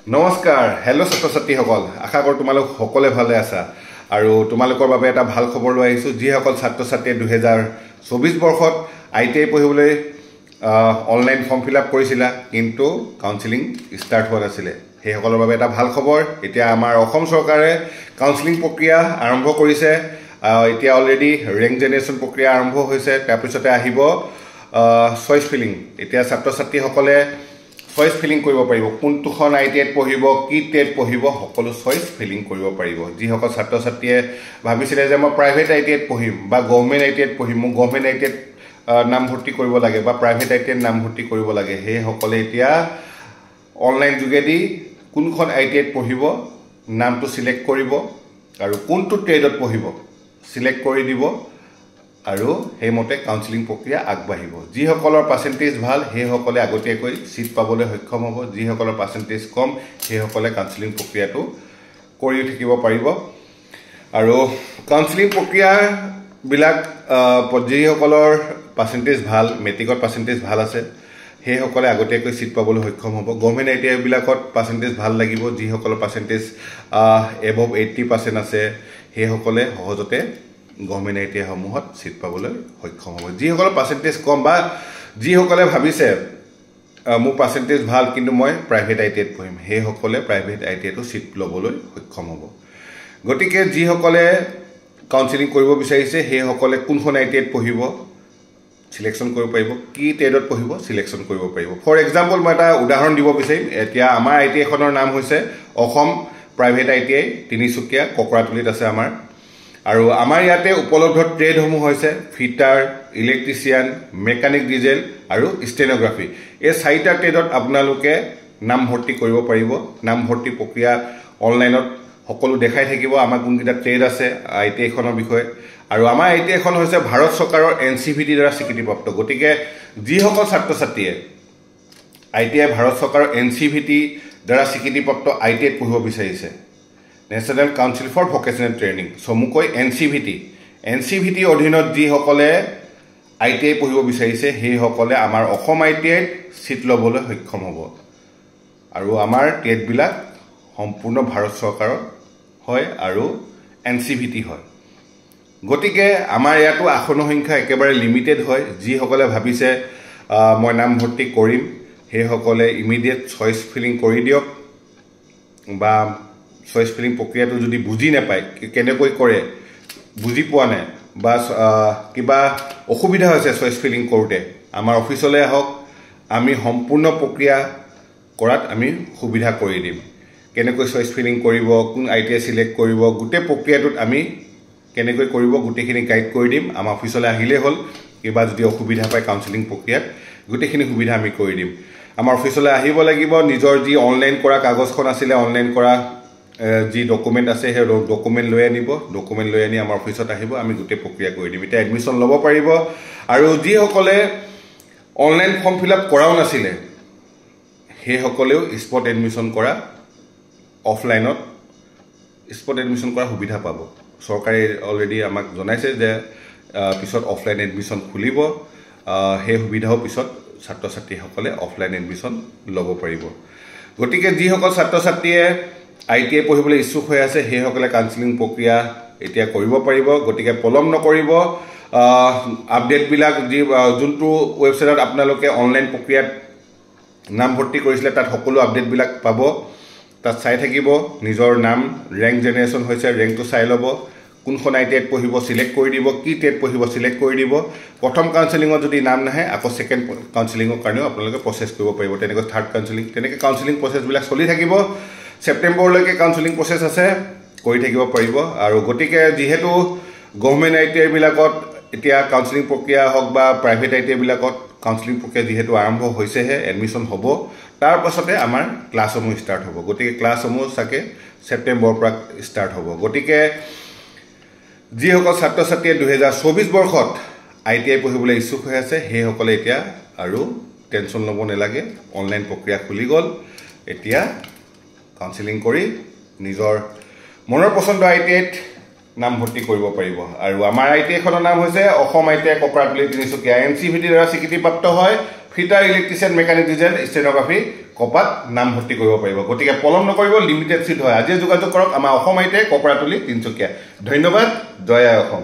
নমস্কাৰ হেল্ল' ছাত্ৰ-ছাত্ৰীসকল আশা কৰোঁ তোমালোক সকলোৱে ভালে আছা আৰু তোমালোকৰ বাবে এটা ভাল খবৰ লৈ আহিছোঁ যিসকল ছাত্ৰ-ছাত্ৰীয়ে 2024 বৰ্ষত ITI পঢ়িবলৈ অনলাইন ফৰ্ম ফিল আপ কৰিছিলা কিন্তু কাউন্সেলিং ষ্টাৰ্ট হোৱা নাছিলে সেইসকলৰ বাবে এটা ভাল খবৰ এতিয়া আমাৰ অসম চৰকাৰে কাউন্সেলিং প্ৰক্ৰিয়া আৰম্ভ কৰিছে এতিয়া অলৰেডি ৰেংক জেনেৰেশ্যন প্ৰক্ৰিয়া আৰম্ভ হৈছে তাৰপিছতে আহিব চইচ ফিলিং এতিয়া ছাত্ৰ-ছাত্ৰীসকলে চইচ ফিলিং কৰিব পাৰিব কোনটোখন ITI পঢ়িব কি টেট পঢ়িব সকলো চইচ ফিলিং কৰিব পাৰিব যিসকল ছাত্ৰ-ছাত্ৰীয়ে ভাবিছিলে যে মই প্ৰাইভেট ITI পঢ়িম বা গভৰ্ণমেণ্ট ITI পঢ়িম মই গভৰ্ণমেণ্ট ITI নাম ভৰ্তি কৰিব লাগে বা প্ৰাইভেট ITI নাম ভৰ্তি কৰিব লাগে সেই সকলে এতিয়া অনলাইন যোগেদি কোনখন ITI পঢ়িব নামটো সিলেক্ট কৰিব আৰু কোনটো ট্ৰেডত পঢ়িব সিলেক্ট কৰি দিব আৰু হেমতে কাউন্সেলিং প্ৰক্ৰিয়া আগবাঢ়িব যিসকলৰ পাৰ্চেন্টেজ ভাল হেসকলে আগতীয়াকৈ সিট পাবলৈ সক্ষম হ'ব যিসকলৰ পাৰ্চেন্টেজ কম হেসকলে কাউন্সেলিং প্ৰক্ৰিয়াটো কৰি থাকিব পাৰিব আৰু কাউন্সেলিং প্ৰক্ৰিয়া বিলাক যিসকলৰ পাৰ্চেন্টেজ ভাল মেট্ৰিকত পাৰ্চেন্টেজ ভাল আছে হেসকলে আগতীয়াকৈ সিট পাবলৈ সক্ষম হ'ব গভৰ্ণমেণ্ট ITI বিলাকত পাৰ্চেন্টেজ ভাল লাগিব যিসকলৰ পাৰ্চেন্টেজ এবভ 80% আছে হেসকলে সহজতে গভৰ্ণমেণ্ট ITI সমূহত সিট পাবলৈ সক্ষম হ'ব যিসকলৰ পাৰ্চেন্টেজ কম বা যিসকলে ভাবিছে মোৰ পাৰ্চেন্টেজ ভাল কিন্তু মই প্ৰাইভেট ITI পঢ়িম হেসকলে প্ৰাইভেট ITI টো সিট ল'বলৈ সক্ষম হ'ব গতিকে যিসকলে কাউন্সেলিং কৰিব বিচাৰিছে হেসকলে কোনখন ITI পঢ়িব সিলেকশন কৰিব পাৰিব কি টেডত পঢ়িব সিলেকশন কৰিব পাৰিব ফৰ এক্সাম্পল মই এটা উদাহৰণ দিব বিচাৰিম এতিয়া আমাৰ ITI খনৰ নাম হৈছে অসম প্ৰাইভেট ITI তিনিচুকীয়া ককৰাতলিত আছে আমাৰ আৰু আমাৰ ইয়াতে উপলব্ধ ট্ৰেড সমূহ হৈছে ফিটাৰ ইলেক্ট্ৰিচিয়ান মেকানিক ডিজেল আৰু ষ্টেনোগ্ৰাফি এই চাৰিটা ট্ৰেডত আপোনালোকে নাম ভৰ্তি কৰিব পাৰিব নাম ভৰ্তি প্ৰক্ৰিয়া অনলাইনত সকলো দেখাই থাকিব আমাৰ কোনকেইটা ট্ৰেড আছে ITI খনৰ বিষয়ে আৰু আমাৰ ITI খন হৈছে ভাৰত চৰকাৰৰ NCVT দ্বাৰা স্বীকৃতিপ্ৰাপ্ত গতিকে যিসকল ছাত্ৰ-ছাত্ৰীয়ে ITI ভাৰত চৰকাৰৰ NCVT দ্বাৰা স্বীকৃতিপ্ৰাপ্ত ITI পঢ়িব বিচাৰিছে নেশ্যনেল কাউন্সিল ফৰ ভকেশনেল ট্ৰেইনিং চমুকৈ NCVT অধীনত যিসকলে ITI পঢ়িব বিচাৰিছে হেসকলে আমাৰ অসম ITI সিট ল'বলৈ সক্ষম হ'ব আৰু আমাৰ টেট বিলাক সম্পূৰ্ণ ভাৰত চৰকাৰৰ হয় আৰু NCVT হয় গতিকে আমাৰ ইয়াতো আসন সংখ্যা একেবাৰে লিমিটেড হয় যিসকলে ভাবিছে মই নাম ভৰ্তি কৰিম হেসকলে ইমিডিয়েট চইচ ফিলিং কৰি দিয়ক বা চইচ ফিলিং প্ৰক্ৰিয়াটো যদি বুজি নাপায় কেনেকৈ কৰে বুজি পোৱা নাই বা কিবা অসুবিধা হৈছে চইচ ফিলিং কৰোতে আমাৰ অফিচলৈ আহক আমি সম্পূৰ্ণ প্ৰক্ৰিয়া কৰাত আমি সুবিধা কৰি দিম কেনেকৈ চইচ ফিলিং কৰিব কোন ITI সিলেক্ট কৰিব গুটে প্ৰক্ৰিয়াটোত আমি কেনেকৈ কৰিব গুটেখিনি গাইড কৰি দিম আমাৰ অফিচলৈ আহিলে হল কিবা যদি অসুবিধা পায় কাউন্সেলিং প্ৰক্ৰিয়াত গুটেখিনি সুবিধা আমি কৰি দিম আমাৰ অফিচলৈ আহিব লাগিব নিজৰ যি অনলাইন কৰা কাগজখন আছিল অনলাইন কৰা যি ডকুমেন্ট আছে হে ডকুমেন্ট লৈ আনিব ডকুমেন্ট লৈ আনি আমাৰ অফিচত আহিব আমি গুটে প্ৰক্ৰিয়া কৰি দিম এটা এডমিশন ল'ব পাৰিব আৰু যি সকলে অনলাইন ফৰ্ম ফিল আপ কৰাও নাছিল হে সকলেও স্পট এডমিশন কৰা অফলাইনত স্পট এডমিশন কৰা সুবিধা পাব চৰকাৰে অলৰেডি আমাক জনাইছে যে পিছত অফলাইন এডমিশন খুলিব হে সুবিধাও পিছত ছাত্ৰ-ছাত্ৰীসকলে অফলাইন এডমিশন ল'ব পাৰিব গতিকে যিসকল ছাত্ৰ-ছাত্ৰীয়ে ITI পঢ়িবলৈ ইচ্ছুক হৈ আছে হেসকলে কাউন্সেলিং প্ৰক্ৰিয়া এতিয়া কৰিব পাৰিব গতিকে পলম নকৰিব আপডেট বিলাক যোনটো ৱেবছাইটত আপোনালোকে অনলাইন প্ৰক্ৰিয়াত নাম ভৰ্তি কৰিছিলে তাত সকলো আপডেট বিলাক পাব তাত চাই থাকিব নিজৰ নাম ৰেংক জেনেৰেশ্যন হৈছে ৰেংকটো চাই ল'ব কোনখন ITI পঢ়িব সিলেক্ট কৰি দিব কি টেট পঢ়িব সিলেক্ট কৰি দিব প্ৰথম কাউন্সেলিংত যদি নাম নাহে আকৌ সেকেন্ড কাউন্সেলিংৰ কাৰণেও আপোনালোকে প্ৰচেছ কৰিব পাৰিব তেনেকৈ থাৰ্ড কাউন্সেলিং তেনেকৈ কাউন্সেলিং প্ৰচেছ বিলাক চলি থাকিব সেপ্টেম্বৰলৈকে কাউন্সেলিং প্ৰচেছ আছে কৰি থাকিব পাৰিব আৰু গতিকে যেহেতু গভৰ্ণমেণ্ট ITI বিলাকত এতিয়া কাউন্সেলিং প্ৰক্ৰিয়া হওক বা প্ৰাইভেট ITI বিলাকত কাউন্সেলিং প্ৰক্ৰিয়া যেহেতু আৰম্ভ হৈছেহে এডমিশন হ'ব তাৰ পাছতে আমাৰ ক্লাছসমূহ ষ্টাৰ্ট হ'ব গতিকে ক্লাছসমূহ চাগে সেপ্টেম্বৰৰ পৰা ষ্টাৰ্ট হ'ব গতিকে যিসকল ছাত্ৰ-ছাত্ৰীয়ে 2024 বৰ্ষত ITI পঢ়িবলৈ ইচ্ছুক হৈ আছে হেসকলে এতিয়া আৰু টেনচন ল'ব নালাগে অনলাইন প্ৰক্ৰিয়া খুলি গ'ল এতিয়া কাউন্সেলিং কৰি নিজৰ মনৰ পছন্দ ITI নাম ভৰ্তি কৰিব পাৰিব আৰু আমাৰ ITI খনৰ নাম হৈছে অসম ITI ককৰাতলি তিনিচুকীয়া NCVT দ্বাৰা স্বীকৃতিপ্ৰাপ্ত হয় fitter electrician mechanic diesel stenography কপাত নামভৰ্তি কৰিব পাৰিব গতিকে পলম নকৰিব লিমিটেড সিট হয় আজি যোগাযোগ কৰক আমাৰ অসম আইটিআই কপৰাতলি তিনচুকীয়া ধন্যবাদ জয় আই অসম